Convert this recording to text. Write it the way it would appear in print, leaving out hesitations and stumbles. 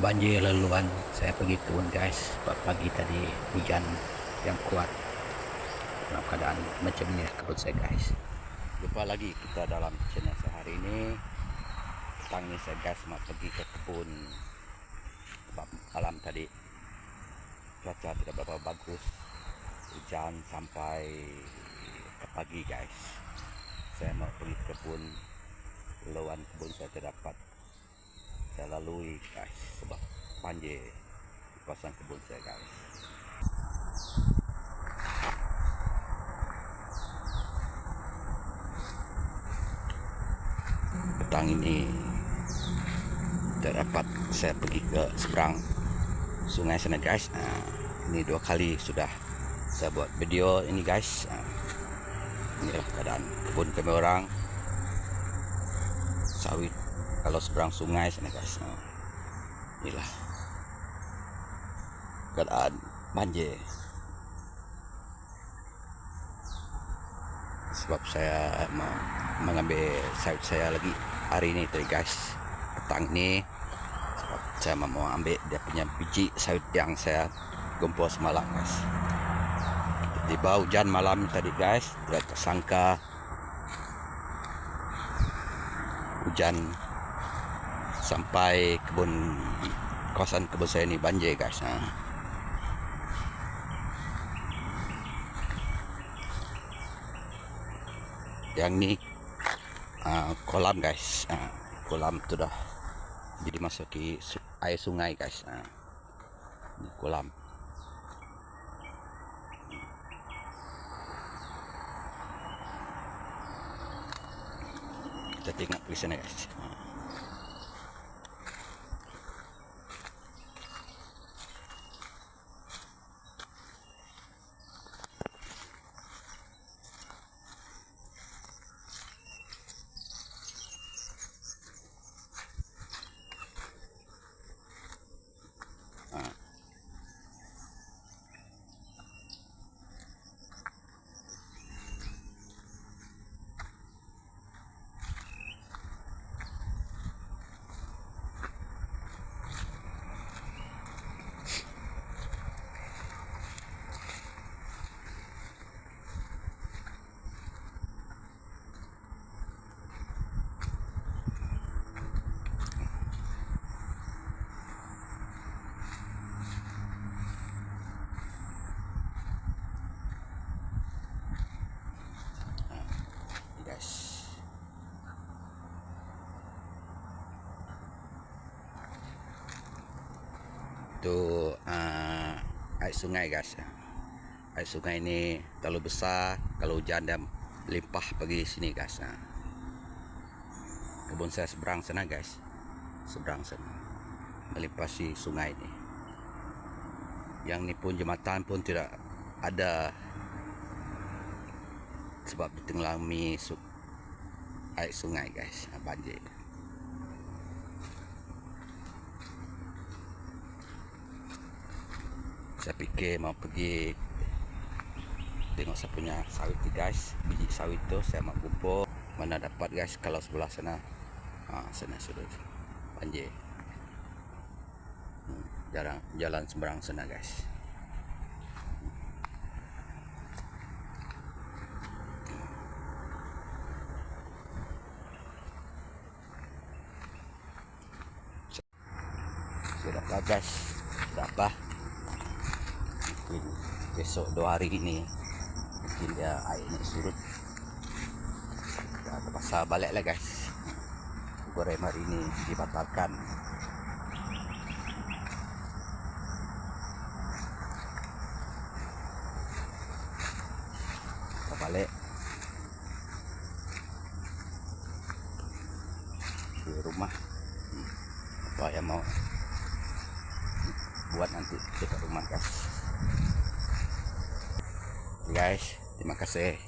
banjir laluan. Saya pergi kebun guys, pagi tadi hujan yang kuat. Dalam keadaan macam ini kebun saya guys. Jumpa lagi kita dalam channel saya hari ini. Petang ini saya guys mau pergi ke kebun. Sebab malam tadi cuaca tidak berapa bagus, hujan sampai ke pagi guys. Saya mau pergi ke kebun, laluan kebun saya terdapat saya lalui guys sebab banjir di kawasan kebun saya guys. Petang ini terdapat saya pergi ke seberang sungai sana guys. Ini 2 kali sudah saya buat video ini guys. Inilah keadaan kebun kami orang, sawit kalau seberang sungai sana guys. Inilah keadaan banjir. Sebab saya mau mengambil sawit saya lagi hari ini tadi guys, petang ini. Sebab saya mau ambil dia punya biji sawit yang saya gempur semalam guys. Tiba hujan malam tadi guys, tidak tersangka hujan sampai kawasan kebun saya ini banjir guys. Yang ni kolam guys, kolam sudah jadi masuki air sungai guys. Ini kolam. Kita tengok di sana guys. Itu air sungai guys. Air sungai ini terlalu besar, kalau hujan dan limpah pergi sini guys. Kebun saya seberang sana guys, seberang sana melimpasi sungai ini. Yang ni pun jembatan pun tidak ada sebab ditenggelami air sungai guys, banjir. Saya fikir mau pergi tengok saya punya sawit guys, biji sawit tu saya mau kumpul. Mana dapat guys, kalau sebelah sana sana sudah banjir. Jalan seberang sana guys. Sudah apa guys, sudah apa, mungkin besok 2 hari ini mungkin dia airnya surut, kita terpaksa balik lah guys. Goreng hari ini dibatalkan. Kita balik ke rumah. Apa yang mau buat nanti dekat rumah guys. Terima kasih.